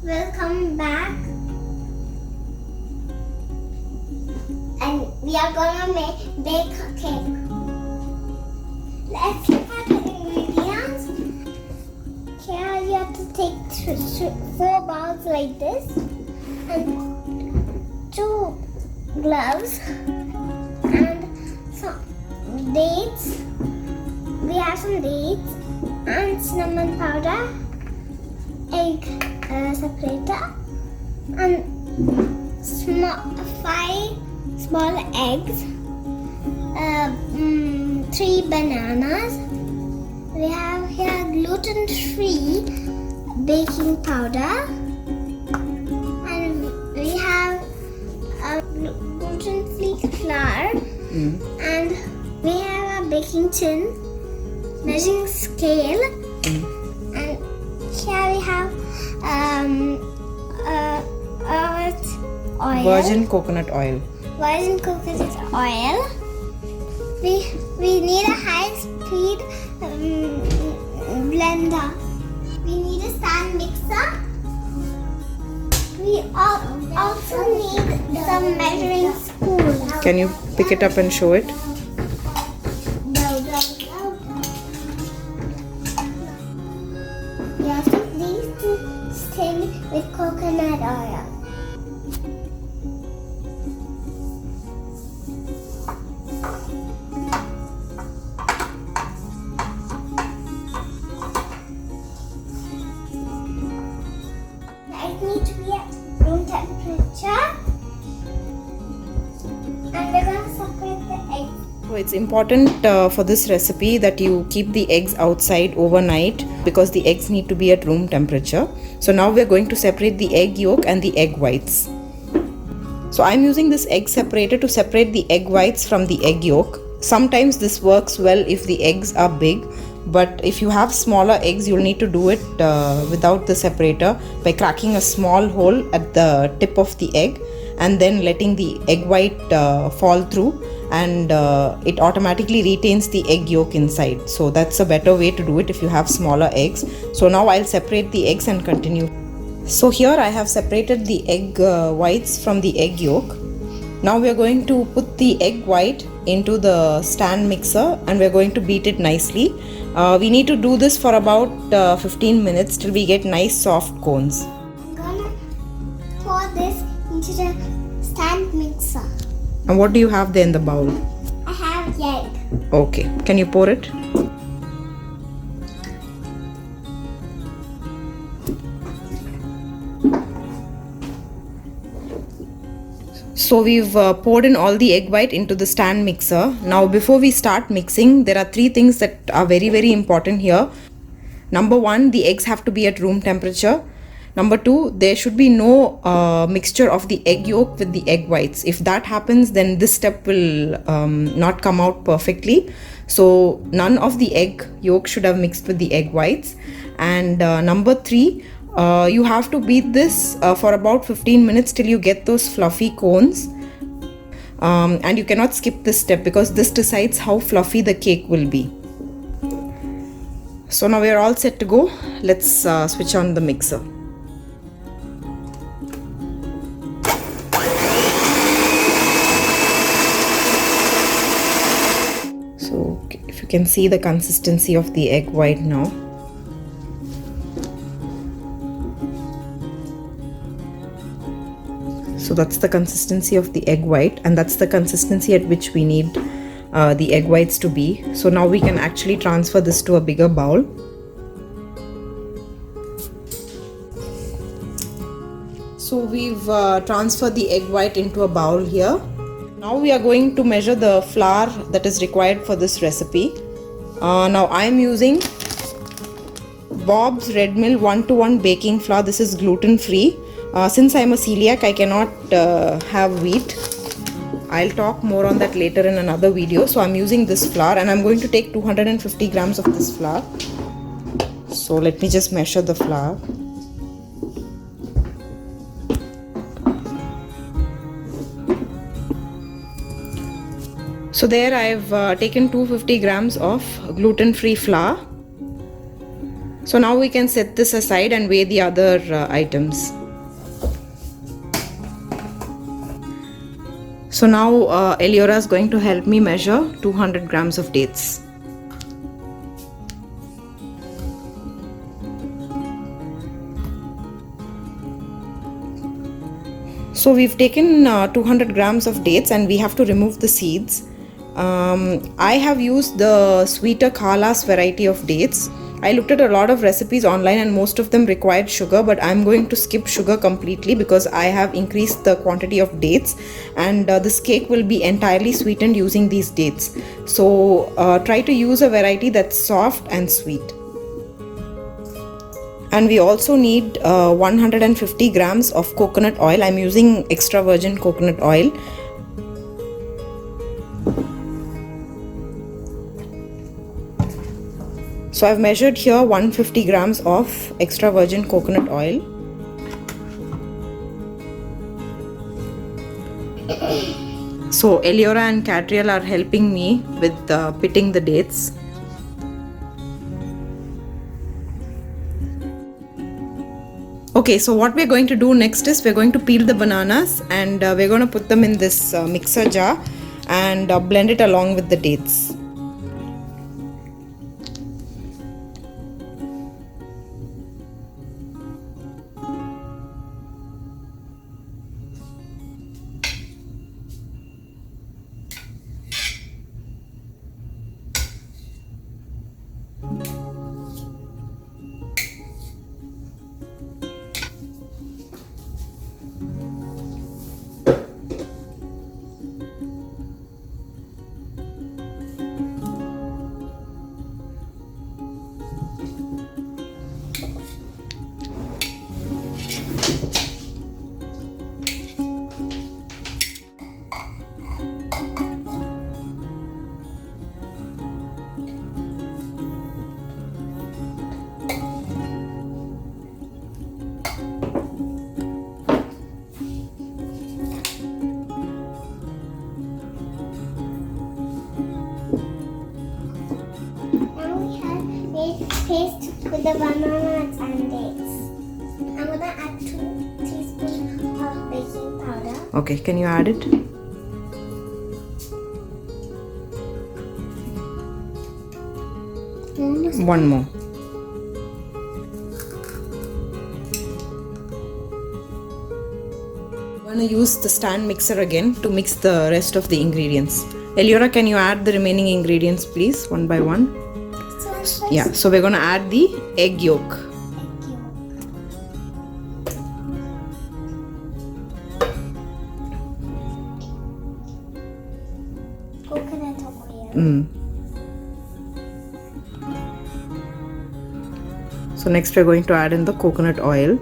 Welcome back. And we are gonna bake a cake. Let's look at the ingredients. Here you have to take 4 bowls like this and 2 gloves and some dates. We have some dates and cinnamon powder, egg separator, and 5 small eggs, 3 bananas. We have here gluten-free baking powder, and we have gluten-free flour, and we have a baking tin, measuring scale, and here we have oil. Virgin coconut oil. Virgin coconut oil. We need a high-speed blender. We need a stand mixer. We also need some measuring spoons. Can you pick it up and show it? We have these to stain with coconut oil. The egg needs to be at room temperature. And we're going to separate the eggs. So it's important for this recipe that you keep the eggs outside overnight because the eggs need to be at room temperature. So now we're going to separate the egg yolk and the egg whites. So I'm using this egg separator to separate the egg whites from the egg yolk. Sometimes this works well if the eggs are big, but if you have smaller eggs, you'll need to do it without the separator by cracking a small hole at the tip of the egg and then letting the egg white fall through, and it automatically retains the egg yolk inside. So that's a better way to do it if you have smaller eggs. So now I'll separate the eggs and continue. So here I have separated the egg whites from the egg yolk. Now we are going to put the egg white into the stand mixer and we are going to beat it nicely. We need to do this for about 15 minutes till we get nice soft cones. I'm gonna pour this into the stand mixer. And what do you have there in the bowl? I have the egg. Okay, can you pour it? So we've poured in all the egg white into the stand mixer. Now before we start mixing, there are 3 things that are very important here. Number 1, the eggs have to be at room temperature. Number 2, there should be no mixture of the egg yolk with the egg whites. If that happens, then this step will not come out perfectly. So none of the egg yolk should have mixed with the egg whites. And number 3, you have to beat this for about 15 minutes till you get those fluffy cones. And you cannot skip this step because this decides how fluffy the cake will be. So now we are all set to go. Let's switch on the mixer. So if you can see the consistency of the egg white now. So that's the consistency of the egg white, and that's the consistency at which we need the egg whites to be. So now we can actually transfer this to a bigger bowl. So we've transferred the egg white into a bowl here. Now we are going to measure the flour that is required for this recipe. Now I am using Bob's Red Mill 1-to-1 baking flour. This is gluten free. Since I am a celiac, I cannot have wheat. I'll talk more on that later in another video. So I'm using this flour and I'm going to take 250 grams of this flour. So let me just measure the flour. So there I've taken 250 grams of gluten-free flour. So now we can set this aside and weigh the other items. So now Eliora is going to help me measure 200 grams of dates. So we've taken 200 grams of dates and we have to remove the seeds. I have used the sweeter Khalas variety of dates. I looked at a lot of recipes online and most of them required sugar, but I'm going to skip sugar completely because I have increased the quantity of dates, and this cake will be entirely sweetened using these dates. So try to use a variety that's soft and sweet. And we also need 150 grams of coconut oil. I'm using extra virgin coconut oil. So I've measured here 150 grams of extra virgin coconut oil. So Eliora and Catriel are helping me with pitting the dates. Okay, so what we're going to do next is we're going to peel the bananas and we're going to put them in this mixer jar and blend it along with the dates. Paste with the bananas and dates. I'm gonna add 2 teaspoons of baking powder. Okay, can you add it? One more. I'm gonna use the stand mixer again to mix the rest of the ingredients. Eliora, can you add the remaining ingredients please, one by one? Yeah, so we're going to add the egg yolk. Coconut oil. So next we're going to add in the coconut oil.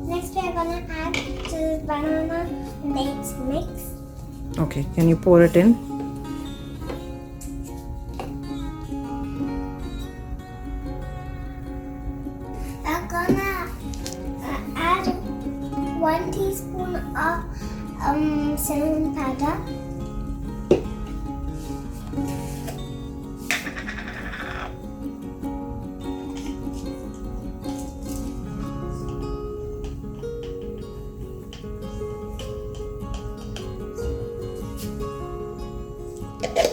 Next we're going to add the banana and dates mix. Okay, can you pour it in? I'm gonna add 1 teaspoon of cinnamon powder.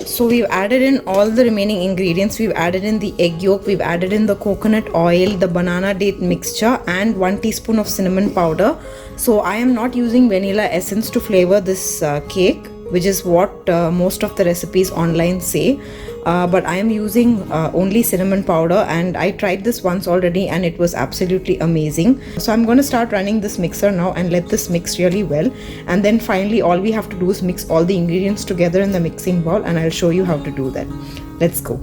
So we've added in all the remaining ingredients. We've added in the egg yolk, we've added in the coconut oil, the banana date mixture, and 1 teaspoon of cinnamon powder. So I am not using vanilla essence to flavor this cake, which is what most of the recipes online say. But I am using only cinnamon powder, and I tried this once already and it was absolutely amazing. So I'm going to start running this mixer now and let this mix really well, and then finally all we have to do is mix all the ingredients together in the mixing bowl, and I'll show you how to do that. Let's go.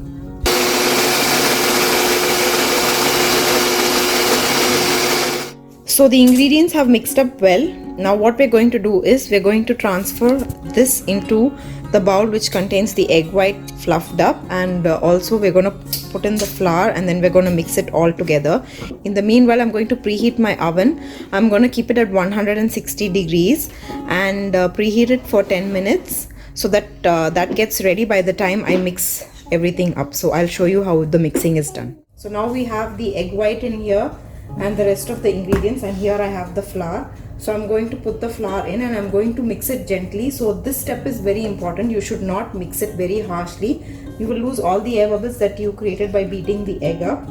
So the ingredients have mixed up well. Now what we're going to do is we're going to transfer this into the bowl which contains the egg white fluffed up, and also we're going to put in the flour, and then we're going to mix it all together. In the meanwhile, I'm going to preheat my oven. I'm going to keep it at 160 degrees and preheat it for 10 minutes. so that that gets ready by the time I mix everything up. So I'll show you how the mixing is done. So now we have the egg white in here and the rest of the ingredients, and here I have the flour. So I'm going to put the flour in and I'm going to mix it gently. So this step is very important. You should not mix it very harshly. You will lose all the air bubbles that you created by beating the egg up.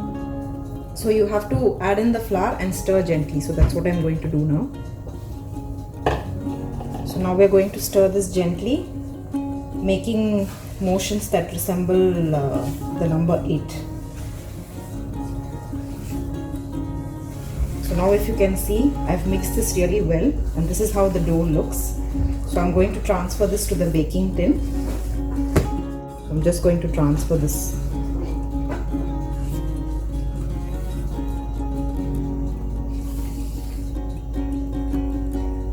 So you have to add in the flour and stir gently. So that's what I'm going to do now. So now we're going to stir this gently, making motions that resemble the number 8. So now if you can see, I've mixed this really well and this is how the dough looks. So I'm going to transfer this to the baking tin. So I'm just going to transfer this.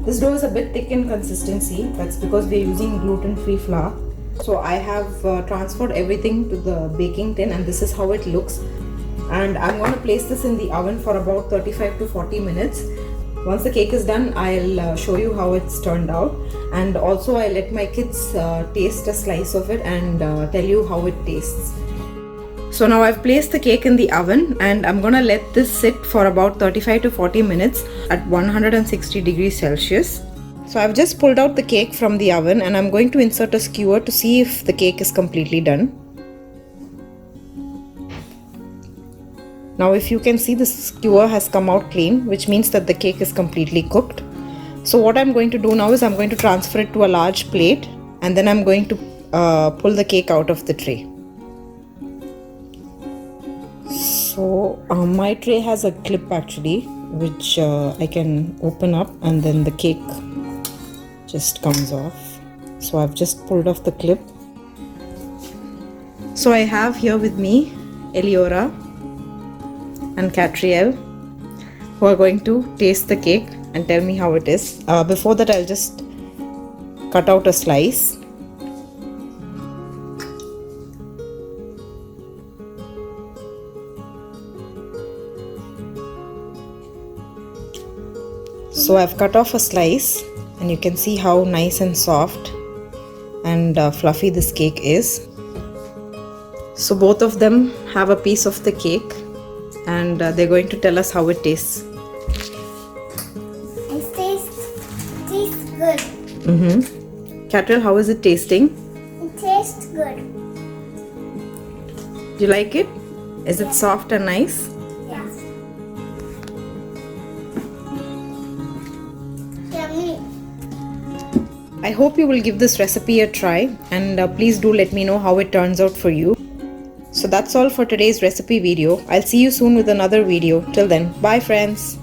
This dough is a bit thick in consistency. That's because we're using gluten-free flour. So I have transferred everything to the baking tin and this is how it looks. And I'm going to place this in the oven for about 35 to 40 minutes. Once the cake is done, I'll show you how it's turned out. And also I let my kids taste a slice of it and tell you how it tastes. So now I've placed the cake in the oven and I'm gonna let this sit for about 35 to 40 minutes at 160 degrees Celsius. So I've just pulled out the cake from the oven and I'm going to insert a skewer to see if the cake is completely done. Now if you can see, the skewer has come out clean, which means that the cake is completely cooked. So what I'm going to do now is I'm going to transfer it to a large plate and then I'm going to pull the cake out of the tray. So my tray has a clip actually, which I can open up and then the cake just comes off. So I've just pulled off the clip. So I have here with me Eliora and Catriel, who are going to taste the cake and tell me how it is. Before that, I'll just cut out a slice. So I've cut off a slice and you can see how nice and soft and fluffy this cake is. So both of them have a piece of the cake and they're going to tell us how it tastes. It tastes good. Catriel, how is it tasting? It tastes good. Do you like it? Is it soft and nice? Yes. Yummy. I hope you will give this recipe a try and please do let me know how it turns out for you. So that's all for today's recipe video. I'll see you soon with another video. Till then, bye friends.